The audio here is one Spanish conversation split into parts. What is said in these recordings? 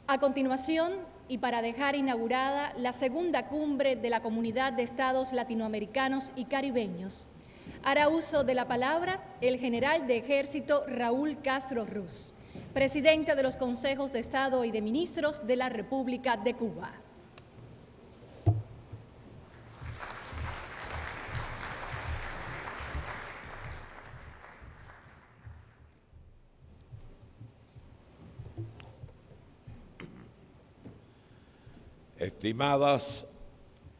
A continuación, y para dejar inaugurada la segunda cumbre de la Comunidad de Estados Latinoamericanos y Caribeños, hará uso de la palabra el general de Ejército Raúl Castro Ruz, presidente de los Consejos de Estado y de Ministros de la República de Cuba. Estimadas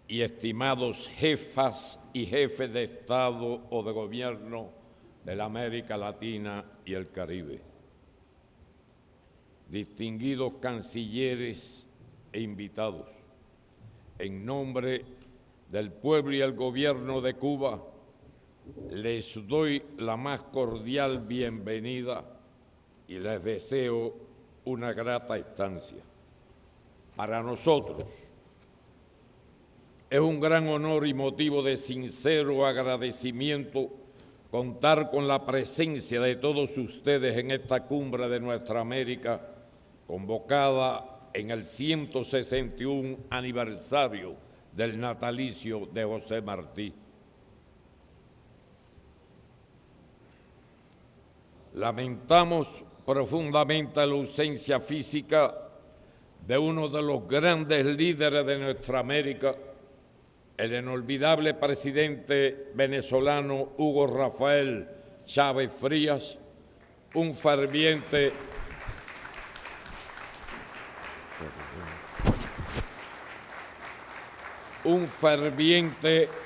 y estimados jefas y jefes de Estado o de Gobierno de la América Latina y el Caribe, distinguidos cancilleres e invitados, en nombre del pueblo y el Gobierno de Cuba, les doy la más cordial bienvenida y les deseo una grata estancia. Para nosotros es un gran honor y motivo de sincero agradecimiento contar con la presencia de todos ustedes en esta cumbre de nuestra América, convocada en el 161 aniversario del natalicio de José Martí. Lamentamos profundamente la ausencia física de uno de los grandes líderes de nuestra América, el inolvidable presidente venezolano Hugo Rafael Chávez Frías, un ferviente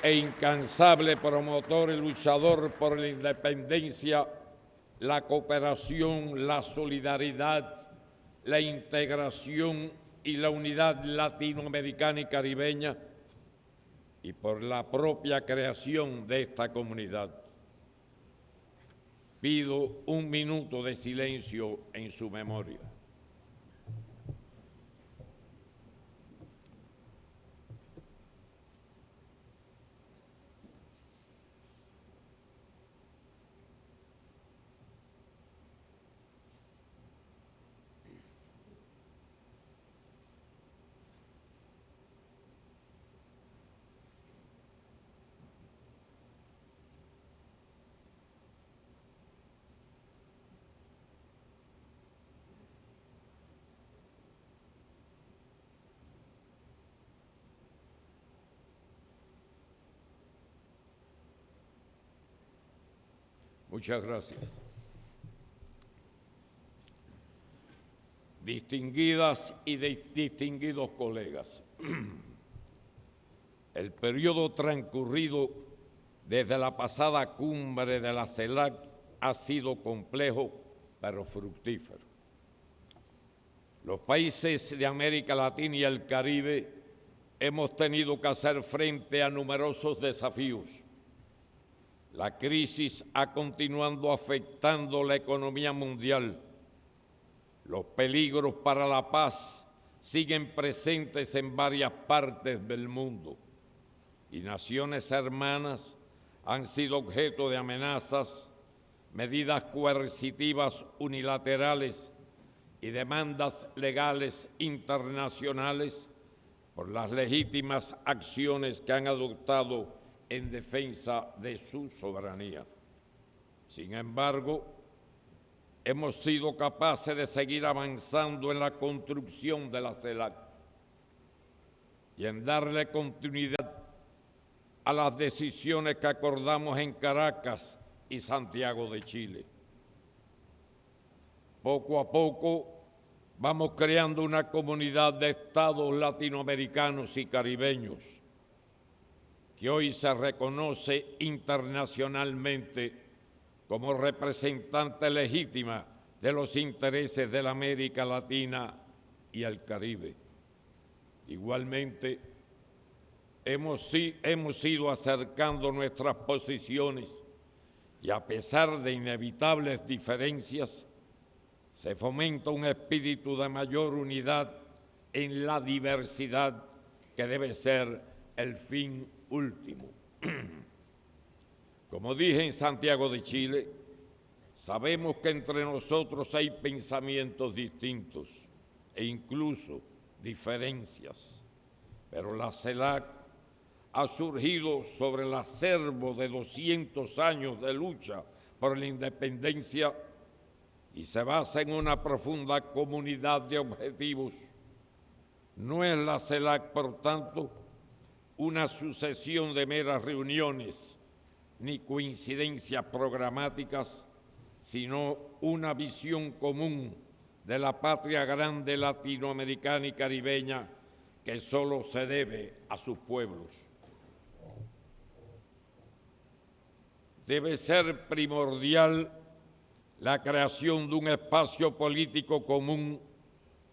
e incansable promotor y luchador por la independencia, la cooperación, la solidaridad, la integración y la unidad latinoamericana y caribeña, y por la propia creación de esta comunidad. Pido un minuto de silencio en su memoria. Muchas gracias. Distinguidas y distinguidos colegas, el periodo transcurrido desde la pasada cumbre de la CELAC ha sido complejo pero fructífero. Los países de América Latina y el Caribe hemos tenido que hacer frente a numerosos desafíos. La crisis ha continuado afectando la economía mundial. Los peligros para la paz siguen presentes en varias partes del mundo y naciones hermanas han sido objeto de amenazas, medidas coercitivas unilaterales y demandas legales internacionales por las legítimas acciones que han adoptado en defensa de su soberanía. Sin embargo, hemos sido capaces de seguir avanzando en la construcción de la CELAC y en darle continuidad a las decisiones que acordamos en Caracas y Santiago de Chile. Poco a poco vamos creando una comunidad de estados latinoamericanos y caribeños que hoy se reconoce internacionalmente como representante legítima de los intereses de la América Latina y el Caribe. Igualmente, hemos ido acercando nuestras posiciones y a pesar de inevitables diferencias, se fomenta un espíritu de mayor unidad en la diversidad que debe ser el fin último. Como dije en Santiago de Chile, sabemos que entre nosotros hay pensamientos distintos, e incluso diferencias. Pero la CELAC ha surgido sobre el acervo de 200 años de lucha por la independencia y se basa en una profunda comunidad de objetivos. No es la CELAC, por tanto, una sucesión de meras reuniones ni coincidencias programáticas, sino una visión común de la patria grande latinoamericana y caribeña que solo se debe a sus pueblos. Debe ser primordial la creación de un espacio político común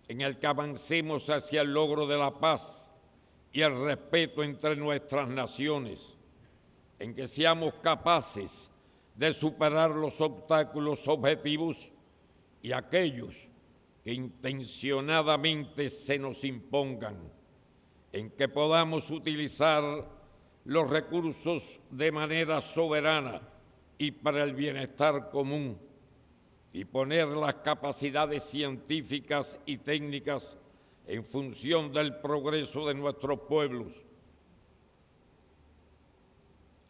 en el que avancemos hacia el logro de la paz y el respeto entre nuestras naciones, en que seamos capaces de superar los obstáculos objetivos y aquellos que intencionadamente se nos impongan, en que podamos utilizar los recursos de manera soberana y para el bienestar común, y poner las capacidades científicas y técnicas en función del progreso de nuestros pueblos,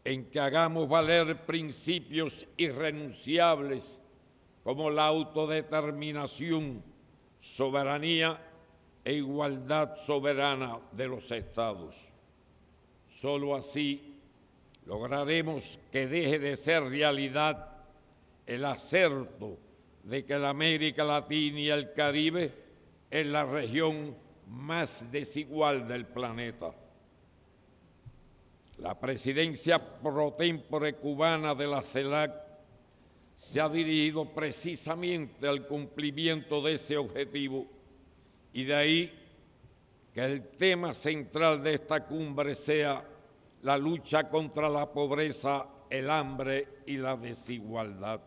en que hagamos valer principios irrenunciables como la autodeterminación, soberanía e igualdad soberana de los estados. Solo así lograremos que deje de ser realidad el acerto de que la América Latina y el Caribe es la región más desigual del planeta. La presidencia pro tempore cubana de la CELAC se ha dirigido precisamente al cumplimiento de ese objetivo, y de ahí que el tema central de esta cumbre sea la lucha contra la pobreza, el hambre y la desigualdad.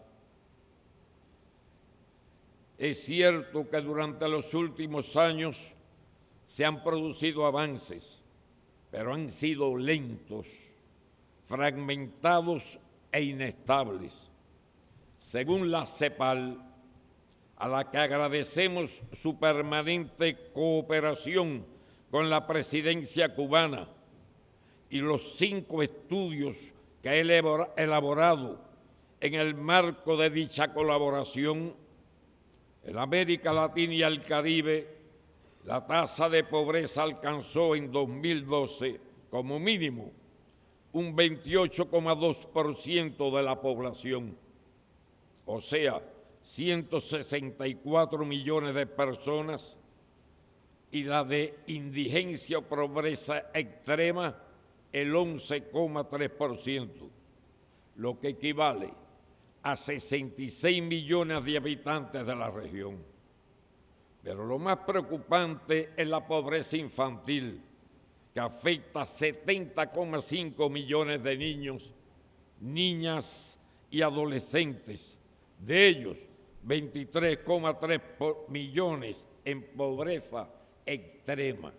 Es cierto que durante los últimos años se han producido avances, pero han sido lentos, fragmentados e inestables. Según la CEPAL, a la que agradecemos su permanente cooperación con la presidencia cubana y los 5 estudios que ha elaborado en el marco de dicha colaboración, en América Latina y el Caribe, la tasa de pobreza alcanzó en 2012, como mínimo, un 28,2% de la población, o sea, 164 millones de personas, y la de indigencia o pobreza extrema, el 11,3%, lo que equivale a 66 millones de habitantes de la región. Pero lo más preocupante es la pobreza infantil, que afecta a 70,5 millones de niños, niñas y adolescentes. De ellos, 23,3 millones en pobreza extrema.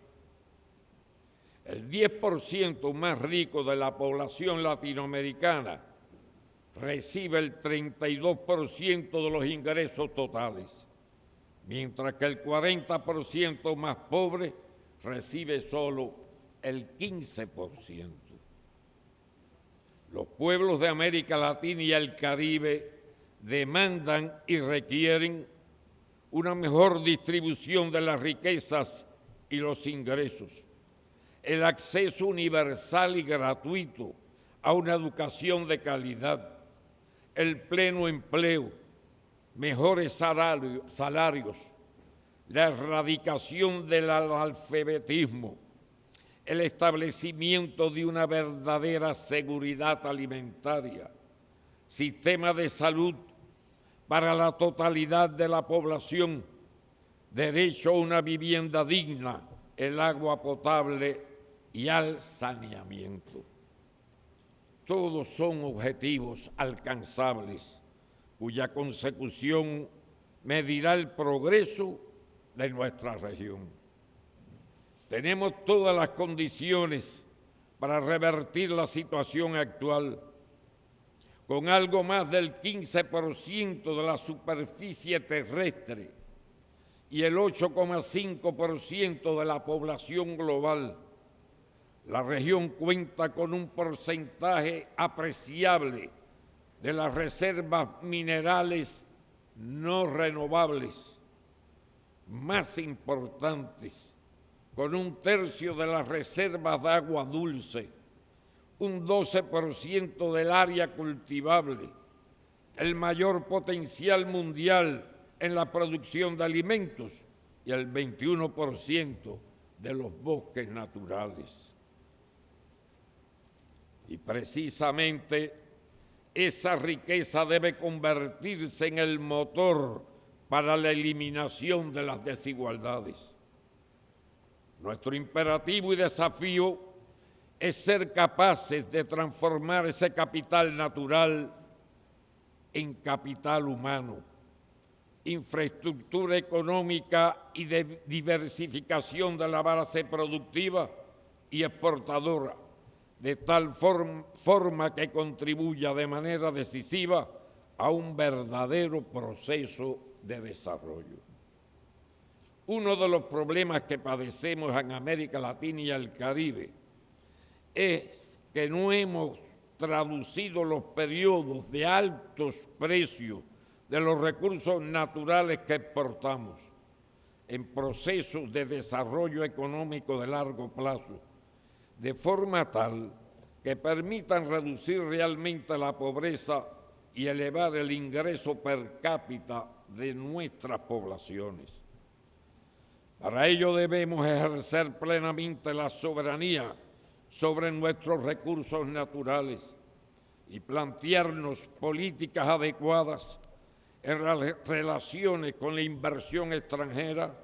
El 10% más rico de la población latinoamericana recibe el 32% de los ingresos totales, mientras que el 40% más pobre recibe solo el 15%. Los pueblos de América Latina y el Caribe demandan y requieren una mejor distribución de las riquezas y los ingresos, el acceso universal y gratuito a una educación de calidad, el pleno empleo, mejores salarios, la erradicación del analfabetismo, el establecimiento de una verdadera seguridad alimentaria, sistema de salud para la totalidad de la población, derecho a una vivienda digna, el agua potable y al saneamiento. Todos son objetivos alcanzables, cuya consecución medirá el progreso de nuestra región. Tenemos todas las condiciones para revertir la situación actual, con algo más del 15% de la superficie terrestre y el 8,5% de la población global, la región cuenta con un porcentaje apreciable de las reservas minerales no renovables más importantes, con un tercio de las reservas de agua dulce, un 12% del área cultivable, el mayor potencial mundial en la producción de alimentos y el 21% de los bosques naturales. Y precisamente esa riqueza debe convertirse en el motor para la eliminación de las desigualdades. Nuestro imperativo y desafío es ser capaces de transformar ese capital natural en capital humano, infraestructura económica y de diversificación de la base productiva y exportadora, de tal forma que contribuya de manera decisiva a un verdadero proceso de desarrollo. Uno de los problemas que padecemos en América Latina y el Caribe es que no hemos traducido los periodos de altos precios de los recursos naturales que exportamos en procesos de desarrollo económico de largo plazo, de forma tal que permitan reducir realmente la pobreza y elevar el ingreso per cápita de nuestras poblaciones. Para ello debemos ejercer plenamente la soberanía sobre nuestros recursos naturales y plantearnos políticas adecuadas en relaciones con la inversión extranjera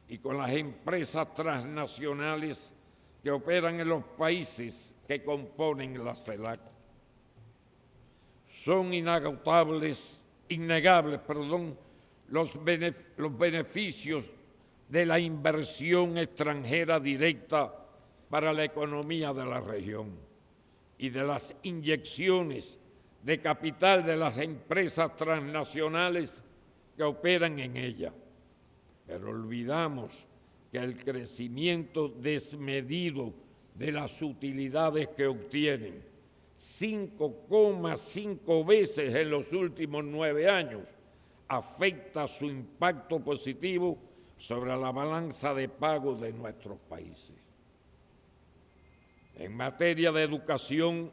y con las empresas transnacionales que operan en los países que componen la CELAC. Son innegables los beneficios de la inversión extranjera directa para la economía de la región y de las inyecciones de capital de las empresas transnacionales que operan en ella. Pero olvidamos que el crecimiento desmedido de las utilidades que obtienen, 5,5 veces en los últimos 9 años, afecta su impacto positivo sobre la balanza de pagos de nuestros países. En materia de educación,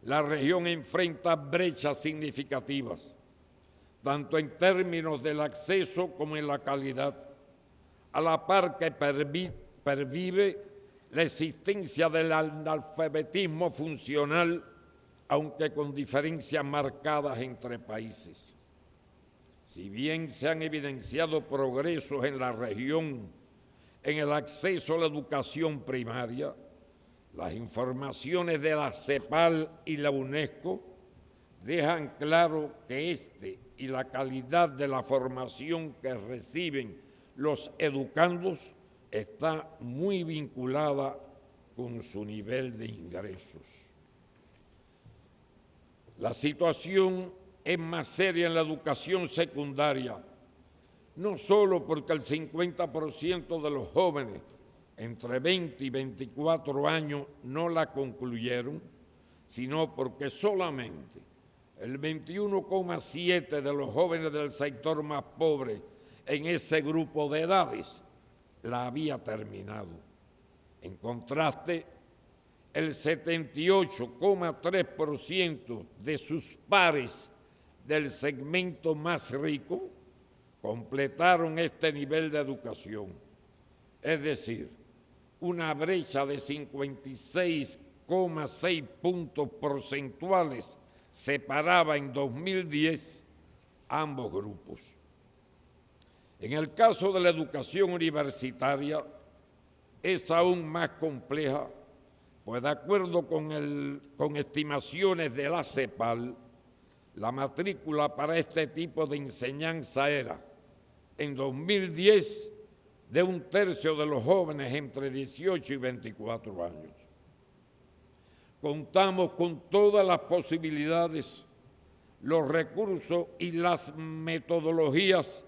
la región enfrenta brechas significativas, tanto en términos del acceso como en la calidad, a la par que pervive la existencia del analfabetismo funcional, aunque con diferencias marcadas entre países. Si bien se han evidenciado progresos en la región en el acceso a la educación primaria, las informaciones de la CEPAL y la UNESCO dejan claro que y la calidad de la formación que reciben los educandos está muy vinculada con su nivel de ingresos. La situación es más seria en la educación secundaria, no solo porque el 50% de los jóvenes entre 20 y 24 años no la concluyeron, sino porque solamente el 21,7% de los jóvenes del sector más pobre en ese grupo de edades la había terminado. En contraste, el 78,3% de sus pares del segmento más rico completaron este nivel de educación. Es decir, una brecha de 56,6 puntos porcentuales separaba en 2010 ambos grupos. En el caso de la educación universitaria es aún más compleja, pues de acuerdo con estimaciones de la CEPAL, la matrícula para este tipo de enseñanza era, en 2010, de un tercio de los jóvenes entre 18 y 24 años. Contamos con todas las posibilidades, los recursos y las metodologías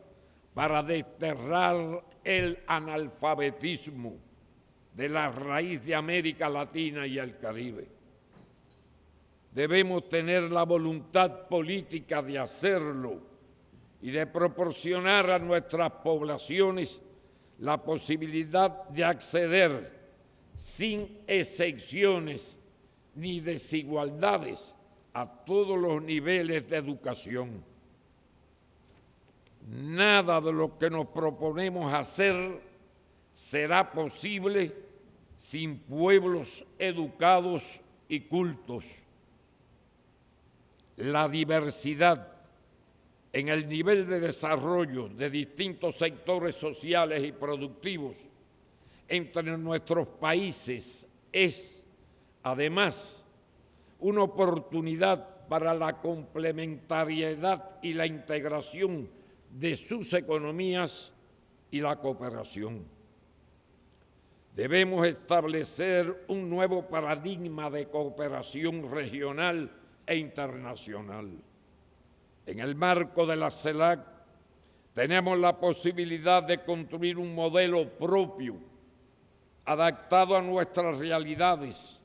para desterrar el analfabetismo de la raíz de América Latina y el Caribe. Debemos tener la voluntad política de hacerlo y de proporcionar a nuestras poblaciones la posibilidad de acceder sin excepciones ni desigualdades a todos los niveles de educación. Nada de lo que nos proponemos hacer será posible sin pueblos educados y cultos. La diversidad en el nivel de desarrollo de distintos sectores sociales y productivos entre nuestros países es, además, una oportunidad para la complementariedad y la integración de sus economías y la cooperación. Debemos establecer un nuevo paradigma de cooperación regional e internacional. En el marco de la CELAC tenemos la posibilidad de construir un modelo propio, adaptado a nuestras realidades,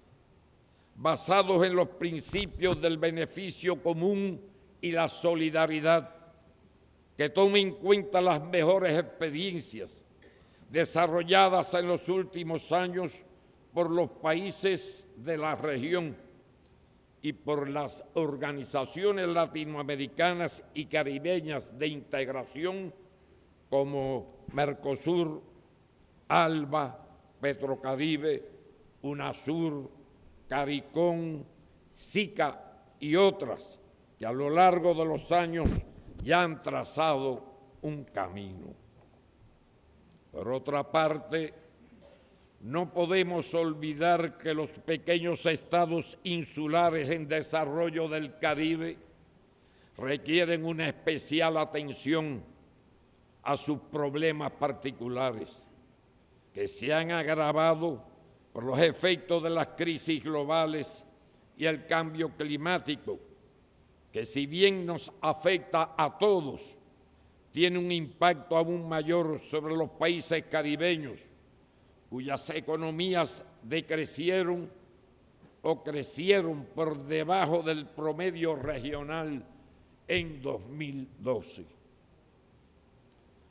basados en los principios del beneficio común y la solidaridad, que tome en cuenta las mejores experiencias desarrolladas en los últimos años por los países de la región y por las organizaciones latinoamericanas y caribeñas de integración como Mercosur, ALBA, Petrocaribe, UNASUR, CARICOM, SICA y otras que a lo largo de los años ya han trazado un camino. Por otra parte, no podemos olvidar que los pequeños estados insulares en desarrollo del Caribe requieren una especial atención a sus problemas particulares, que se han agravado por los efectos de las crisis globales y el cambio climático, que si bien nos afecta a todos, tiene un impacto aún mayor sobre los países caribeños, cuyas economías decrecieron o crecieron por debajo del promedio regional en 2012.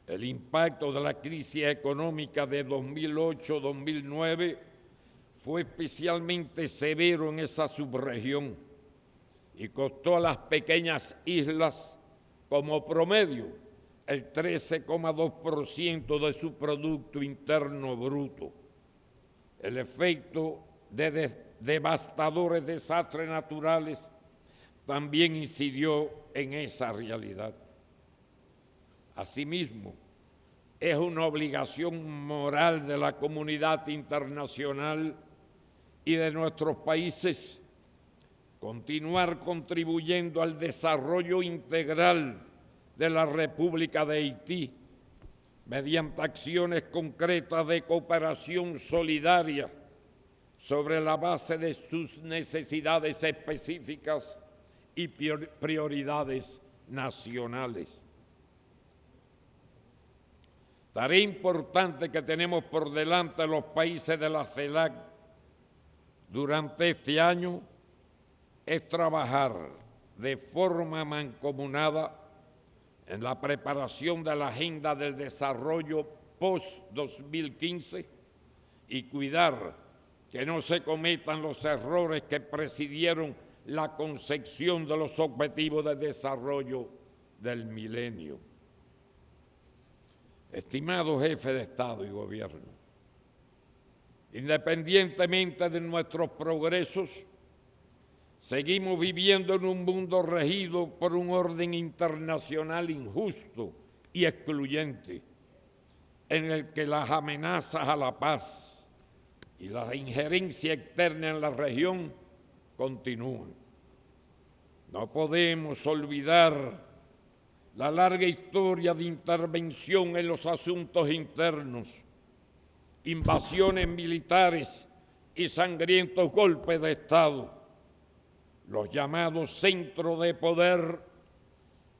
El impacto de la crisis económica de 2008-2009 fue especialmente severo en esa subregión y costó a las pequeñas islas como promedio el 13,2% de su Producto Interno Bruto. El efecto de devastadores desastres naturales también incidió en esa realidad. Asimismo, es una obligación moral de la comunidad internacional y de nuestros países continuar contribuyendo al desarrollo integral de la República de Haití mediante acciones concretas de cooperación solidaria sobre la base de sus necesidades específicas y prioridades nacionales. Tarea importante que tenemos por delante los países de la CELAC durante este año es trabajar de forma mancomunada en la preparación de la Agenda del Desarrollo post-2015 y cuidar que no se cometan los errores que presidieron la concepción de los objetivos de desarrollo del milenio. Estimado jefe de Estado y Gobierno, independientemente de nuestros progresos, seguimos viviendo en un mundo regido por un orden internacional injusto y excluyente, en el que las amenazas a la paz y la injerencia externa en la región continúan. No podemos olvidar la larga historia de intervención en los asuntos internos, invasiones militares y sangrientos golpes de Estado, los llamados centros de poder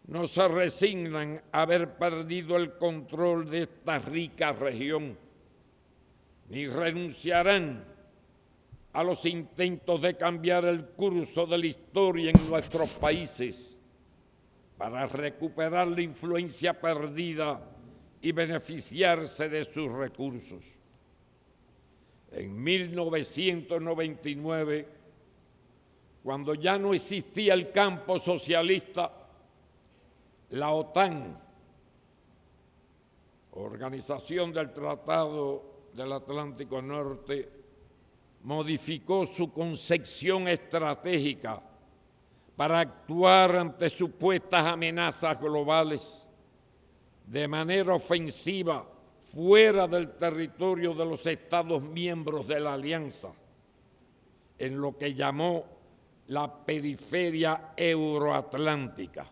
no se resignan a haber perdido el control de esta rica región, ni renunciarán a los intentos de cambiar el curso de la historia en nuestros países para recuperar la influencia perdida y beneficiarse de sus recursos. En 1999, cuando ya no existía el campo socialista, la OTAN, Organización del Tratado del Atlántico Norte, modificó su concepción estratégica para actuar ante supuestas amenazas globales de manera ofensiva fuera del territorio de los Estados miembros de la Alianza, en lo que llamó la periferia euroatlántica.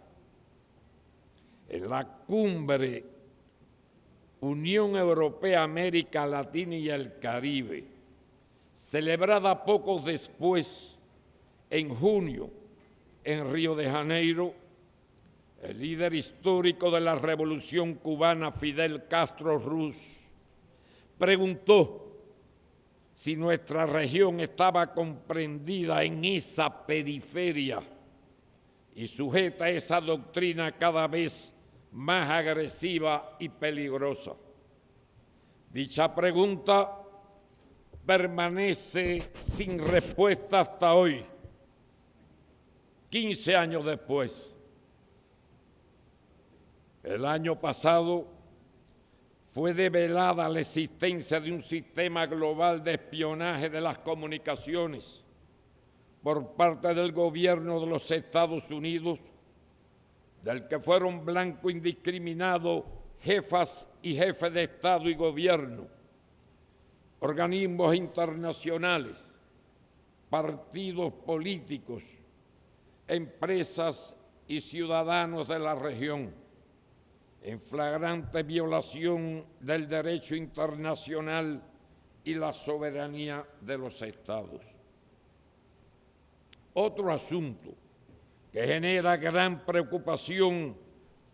En la cumbre Unión Europea-América Latina y el Caribe, celebrada poco después, en junio, en Río de Janeiro, el líder histórico de la Revolución Cubana, Fidel Castro Ruz, preguntó si nuestra región estaba comprendida en esa periferia y sujeta a esa doctrina cada vez más agresiva y peligrosa. Dicha pregunta permanece sin respuesta hasta hoy, 15 años después. El año pasado fue develada la existencia de un sistema global de espionaje de las comunicaciones por parte del gobierno de los Estados Unidos, del que fueron blanco indiscriminado jefas y jefes de Estado y gobierno, organismos internacionales, partidos políticos, empresas y ciudadanos de la región, en flagrante violación del derecho internacional y la soberanía de los Estados. Otro asunto que genera gran preocupación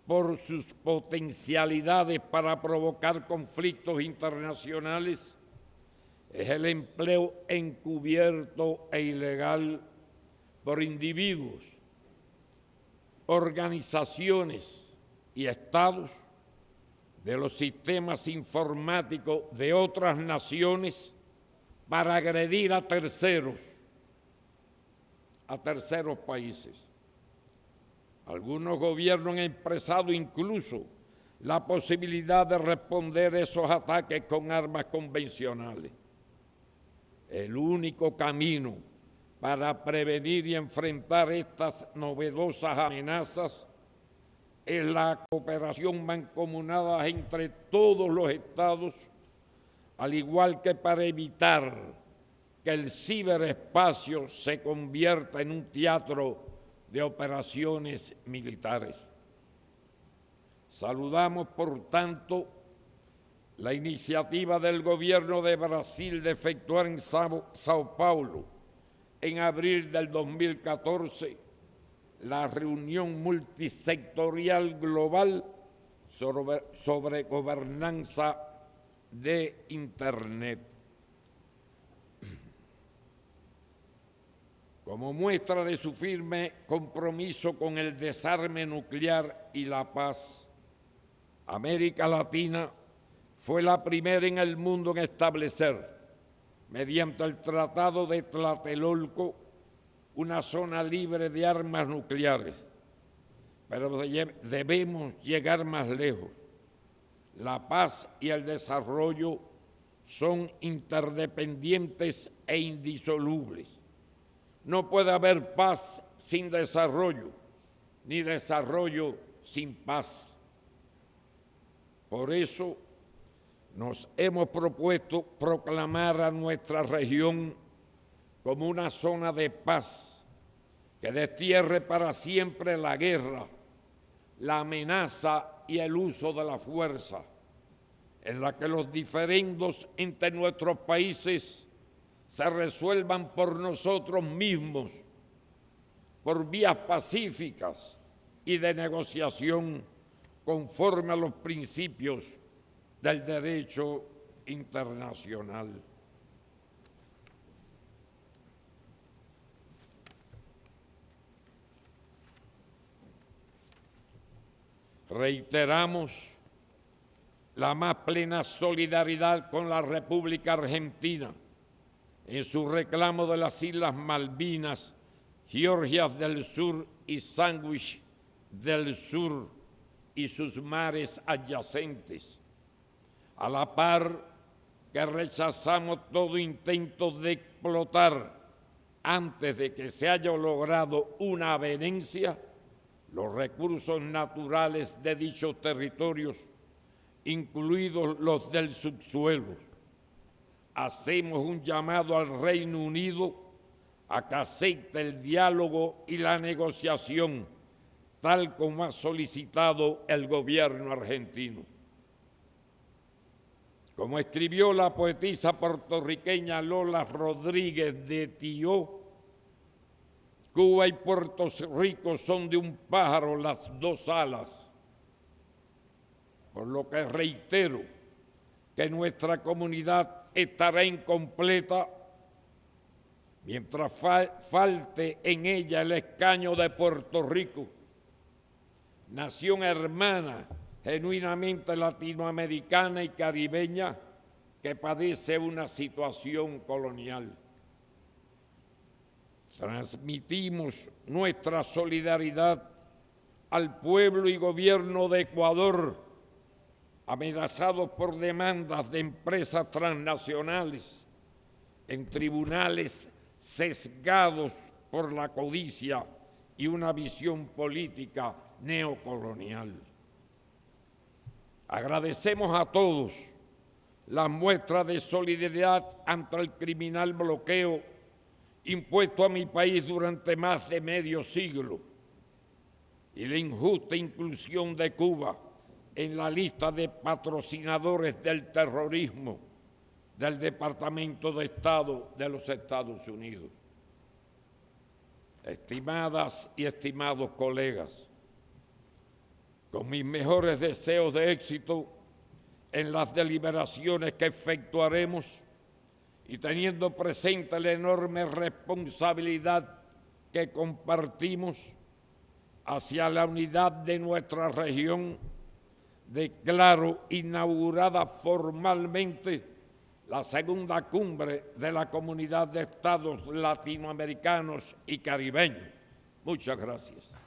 por sus potencialidades para provocar conflictos internacionales es el empleo encubierto e ilegal por individuos, organizaciones y estados de los sistemas informáticos de otras naciones para agredir a terceros países. Algunos gobiernos han expresado incluso la posibilidad de responder esos ataques con armas convencionales. El único camino para prevenir y enfrentar estas novedosas amenazas es la cooperación mancomunada entre todos los estados, al igual que para evitar que el ciberespacio se convierta en un teatro de operaciones militares. Saludamos, por tanto, la iniciativa del gobierno de Brasil de efectuar en Sao Paulo, en abril del 2014, la reunión multisectorial global sobre gobernanza de Internet. Como muestra de su firme compromiso con el desarme nuclear y la paz, América Latina fue la primera en el mundo en establecer, mediante el Tratado de Tlatelolco, una zona libre de armas nucleares. Pero debemos llegar más lejos. La paz y el desarrollo son interdependientes e indisolubles. No puede haber paz sin desarrollo, ni desarrollo sin paz. Por eso nos hemos propuesto proclamar a nuestra región como una zona de paz que destierre para siempre la guerra, la amenaza y el uso de la fuerza, en la que los diferendos entre nuestros países se resuelvan por nosotros mismos, por vías pacíficas y de negociación conforme a los principios del derecho internacional. Reiteramos la más plena solidaridad con la República Argentina en su reclamo de las Islas Malvinas, Georgias del Sur y Sandwich del Sur y sus mares adyacentes, a la par que rechazamos todo intento de explotar, antes de que se haya logrado una avenencia, los recursos naturales de dichos territorios, incluidos los del subsuelo. Hacemos un llamado al Reino Unido a que acepte el diálogo y la negociación, tal como ha solicitado el gobierno argentino. Como escribió la poetisa puertorriqueña Lola Rodríguez de Tilló, Cuba y Puerto Rico son de un pájaro las dos alas, por lo que reitero que nuestra comunidad estará incompleta mientras falte en ella el escaño de Puerto Rico, nación hermana, genuinamente latinoamericana y caribeña, que padece una situación colonial. Transmitimos nuestra solidaridad al pueblo y gobierno de Ecuador, amenazados por demandas de empresas transnacionales en tribunales sesgados por la codicia y una visión política neocolonial. Agradecemos a todos las muestras de solidaridad ante el criminal bloqueo impuesto a mi país durante más de medio siglo y la injusta inclusión de Cuba en la lista de patrocinadores del terrorismo del Departamento de Estado de los Estados Unidos. Estimadas y estimados colegas, con mis mejores deseos de éxito en las deliberaciones que efectuaremos y teniendo presente la enorme responsabilidad que compartimos hacia la unidad de nuestra región, declaro inaugurada formalmente la segunda cumbre de la Comunidad de Estados Latinoamericanos y Caribeños. Muchas gracias.